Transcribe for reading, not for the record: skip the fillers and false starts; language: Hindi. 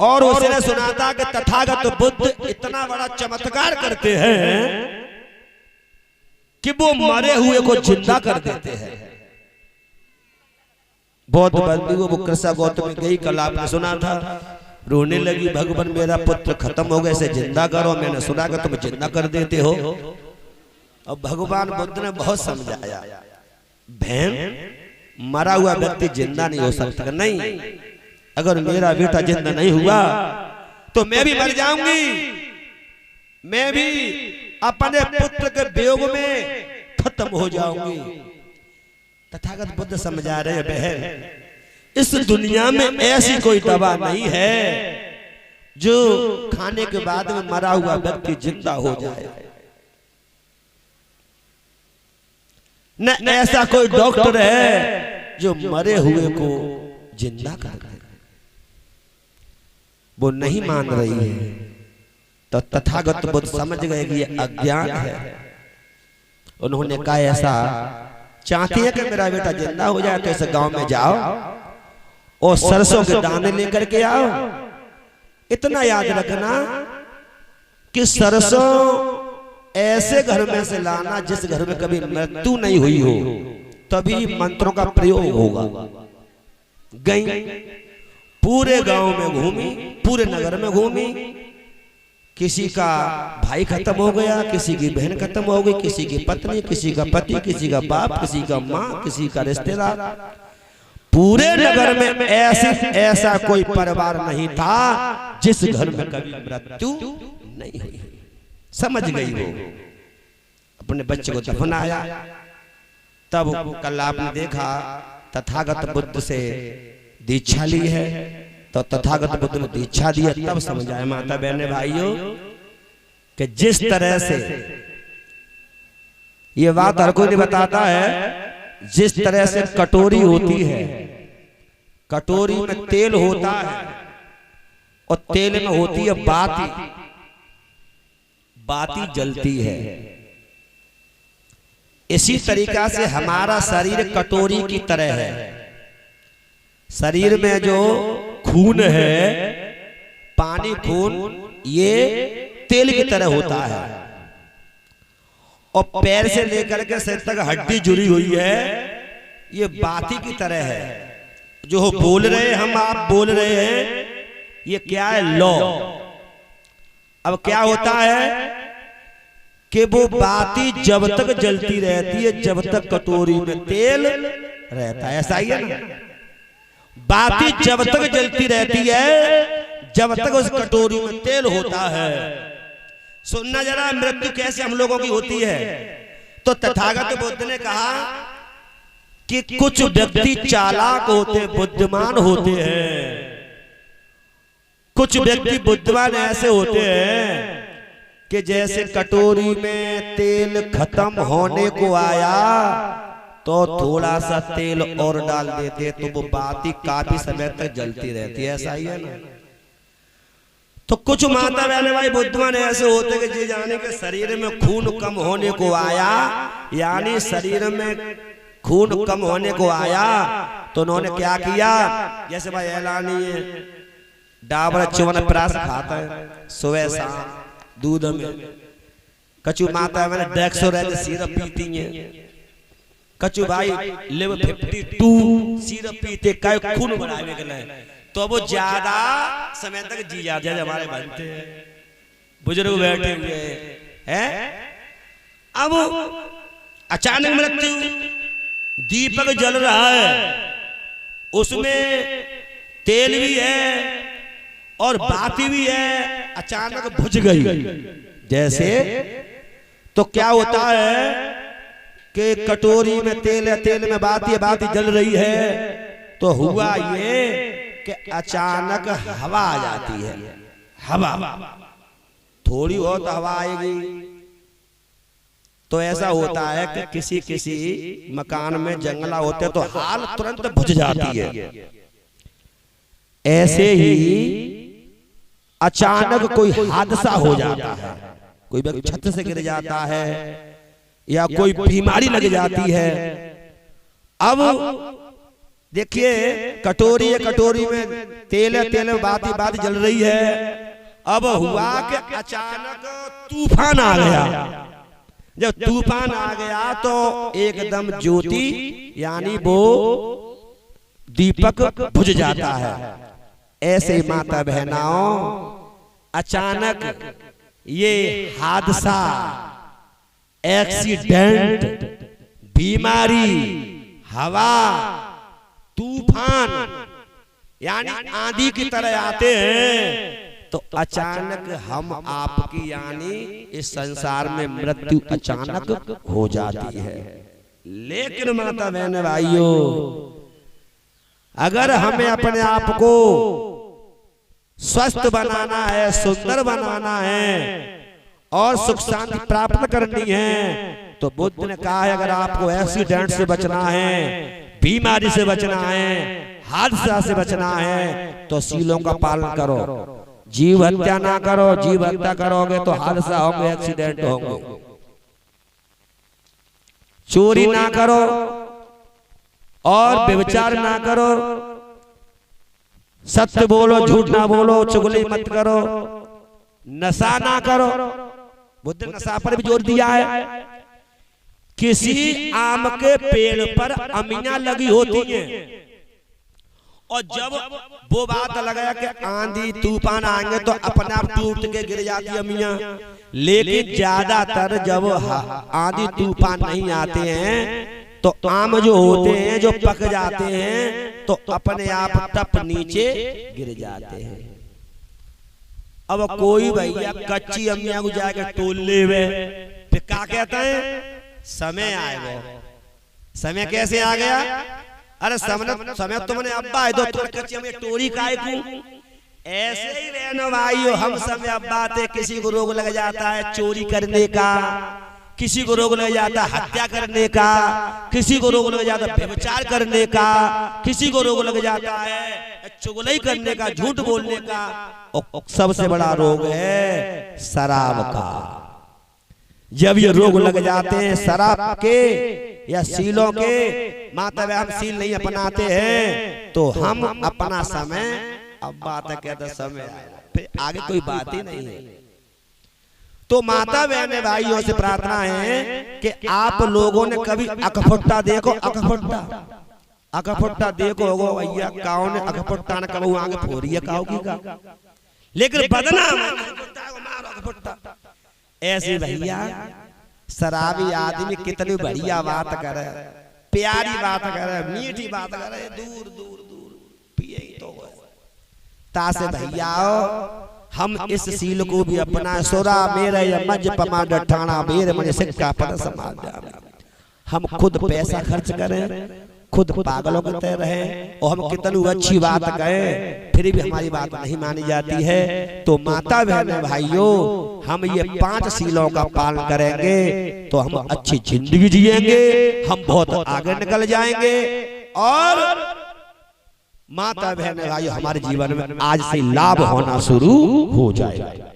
और उसने सुना था कि तथागत बुद्ध इतना बड़ा चमत्कार करते हैं कि वो मरे हुए को जिंदा कर देते हैं। बहुत बंदी वो कृष्णा गौतम गई, कल आपने सुना था, रोने लगी, भगवान मेरा पुत्र खत्म हो गया, इसे जिंदा करो। मैंने सुना कि तुम जिंदा कर देते हो। अब भगवान बुद्ध ने बहुत समझाया, बहन मरा हुआ व्यक्ति जिंदा नहीं हो सकता। नहीं, अगर मेरा बेटा जिंदा नहीं हुआ तो मैं भी मर जाऊंगी, मैं भी अपने पुत्र के वियोग में खत्म हो जाऊंगी। तथागत बुद्ध समझा रहे, बहन इस दुनिया में ऐसी कोई दवा नहीं है जो खाने के बाद में मरा हुआ व्यक्ति जिंदा हो जाए, न ऐसा कोई डॉक्टर है जो मरे हुए को जिंदा कर दे। वो नहीं मान रही है। तो तथागत बुद्ध समझ गए कि ये अज्ञान है। उन्होंने कहा ऐसा चाहती है कि मेरा बेटा जिंदा हो जाए तो इस गांव में जाओ और सरसों के दाने लेकर के आओ। इतना याद रखना कि सरसों ऐसे घर में से लाना जिस घर में कभी मृत्यु नहीं हुई हो, तभी मंत्रों का प्रयोग होगा। गई, पूरे गांव में घूमी, पूरे नगर में घूमी, किसी का भाई खत्म हो गया, किसी की बहन खत्म हो गई, किसी की पत्नी, किसी का पति, किसी का बाप, किसी का माँ, किसी का रिश्तेदार। पूरे नगर में ऐसा कोई परिवार नहीं था जिस घर में कभी मृत्यु नहीं हुई। समझ गई वो, अपने बच्चे को दफनाया। तब कल आपने देखा तथागत बुद्ध से दीक्षा ली है, तो तथागत बुद्ध ने दीक्षा दी, तब समझ आया माता बहने भाइयों कि जिस तरह से ये बात हर कोई नहीं बताता है, जिस तरह से कटोरी होती है, कटोरी में तेल होता है और तेल में होती है बाती, बाती जलती है। इसी तरीका से हमारा शरीर कटोरी की तरह है। शरीर में जो खून है, पानी खून, ये तेल की तरह होता है। और पैर से लेकर के सिर तक हड्डी जुड़ी हुई है, ये बाती की तरह है। जो बोल रहे हैं हम, आप बोल रहे हैं, ये क्या है? लौ। अब क्या होता है कि वो बाती जब तक जलती रहती है, जब तक कटोरी में तेल रहता है। ऐसा ही है ना, बाती जब तक जलती रहती है, जब तक उस कटोरी में तेल होता है। सुनना जरा, मृत्यु कैसे हम लोगों की होती है। तो तथागत बुद्ध ने कहा कि कुछ व्यक्ति चालाक होते, बुद्धिमान होते हैं। कुछ व्यक्ति बुद्धिमान ऐसे होते हैं कि जैसे कटोरी में तेल खत्म होने को आया तो थोड़ा सा तेल और डाल देते, तो वो बाती काफी समय तक जलती रहती है। ऐसा ही है ना। तो कुछ माता बहने भाई बुद्धिमान ऐसे होते कि जी जाने के शरीर में खून कम होने को आया, यानी शरीर में खून कम होने को आया, तो उन्होंने क्या किया, जैसे भाई ऐलानी है डाबर च्यवनप्राश खाता है सुबह शाम दूध में। कछु माता मैंने डेक्सोरेज सिरप पीती है। कछु भाई लिव 52 सिरप पीते, काय खून बढ़ाने के लिए, तो वो ज्यादा समय तक जी जाते हैं। हमारे बनते हैं बुजुर्ग बैठे हुए हैं। अब अचानक मृत्यु, दीपक जल रहा है, उसमें तेल भी है और बाती भी है, अचानक बुझ गई जैसे। तो क्या होता है कि कटोरी में तेल है, तेल में बाती है, बाती जल रही है, तो हुआ ये कि अचानक हवा आ जाती है। हवा थोड़ी बहुत हवा आएगी तो ऐसा होता है कि किसी किसी मकान में जंगला होते तो हाल तुरंत बुझ जाती है। ऐसे ही अचानक कोई हादसा हो जाता है, कोई व्यक्ति छत से गिर जाता है या कोई बीमारी लग जाती है। अब देखिए कटोरी है, कटोरी में तेल है, तेल में बाती बाती जल रही है। अब हुआ कि अचानक तूफान आ गया। जब तूफान आ गया तो एकदम ज्योति यानी वो दीपक बुझ जाता है। ऐसे माता बहनाओं अचानक ये हादसा, एक्सीडेंट, बीमारी, हवा, तूफान यानी आंधी की तरह आते हैं तो अचानक हम आपकी यानी इस संसार में मृत्यु अचानक हो जाती है। लेकिन माता बहन भाइयों, अगर हमें अपने आप को स्वस्थ बनाना है, सुंदर बनाना है और सुख शांति प्राप्त करनी है तो बुद्ध ने कहा है अगर आपको एक्सीडेंट से बचना है, बीमारी से बचना है, हादसा से बचना है तो सीलों का पालन करो। जीव हत्या ना करो, जीव हत्या करोगे तो हादसा होंगे, एक्सीडेंट होंगे। चोरी ना करो और व्यभिचार ना करो, सत्य बोलो, झूठ ना बोलो, चुगली मत करो, नशा ना करो। बुद्ध ने नशा पर भी जोर दिया है। किसी आम के पेड़ पर अमियां लगी होती हैं और जब वो बात लगाया कि आंधी तूफान आएंगे तो अपने आप टूट के गिर जाती अमियां। लेकिन ज्यादातर जब आंधी तूफान नहीं आते हैं तो आम जो होते हैं, जो पक जाते हैं तो अपने आप टप नीचे गिर जाते हैं। अब कोई भैया कच्ची अमियां को जाकर तोल ले फिर क्या कहता है, समय आएगा। समय कैसे आ गया? अरे समय तुमने अब्बा है तो कच्ची में टोरी काय को। ऐसे ही रहना भाइयों, हम समय अब्बा थे, किसी को रोग लग जाता है चोरी करने का, किसी को रोग लग जाता है हत्या करने का, किसी को रोग लग जाता है व्यभिचार करने का, किसी को रोग लग जाता है चुगली करने का, झूठ बोलने का। और सबसे बड़ा रोग है शराब का। जब ये रोग लग जाते हैं शराब के या सीलों के, माता हम सील नहीं अपनाते हैं तो हम अपना समय, अब बात कहते समय फिर आगे कोई बात ही नहीं है। तो माता बहन भाइयों से प्रार्थना है कि आप लोगों ने कभी अखफुट्टा देखो, अखफुट्टा देखो होगो भैया, काओ ने अखफुट्टा न कबू आगे फोरी है काओ की का, लेकिन बदनाम अखफुट्टा। ऐसे भैया शराबी आदमी कितनी बढ़िया बात करे, प्यारी बात करे, मीठी बात करे, दूर दूर दूर पिए तो तासे भैया हम इस सील को भी अपना सोरा मेरे या मज पमा डठाना मेरे मन सिक्का पर समाज जावे। हम खुद पैसा खर्च करें, खुद पागलों की तरह रहें और हम कितनी अच्छी बात कहें फिर भी हमारी बात नहीं मानी जाती है। तो माता बहन भाइयों, हम ये 5 सीलों का पालन करेंगे तो हम अच्छी जिंदगी जिएंगे, हम बहुत आगे निकल जाएंगे और माता बहन भाइयों हमारे जीवन में आज से लाभ होना शुरू हो जाएगा।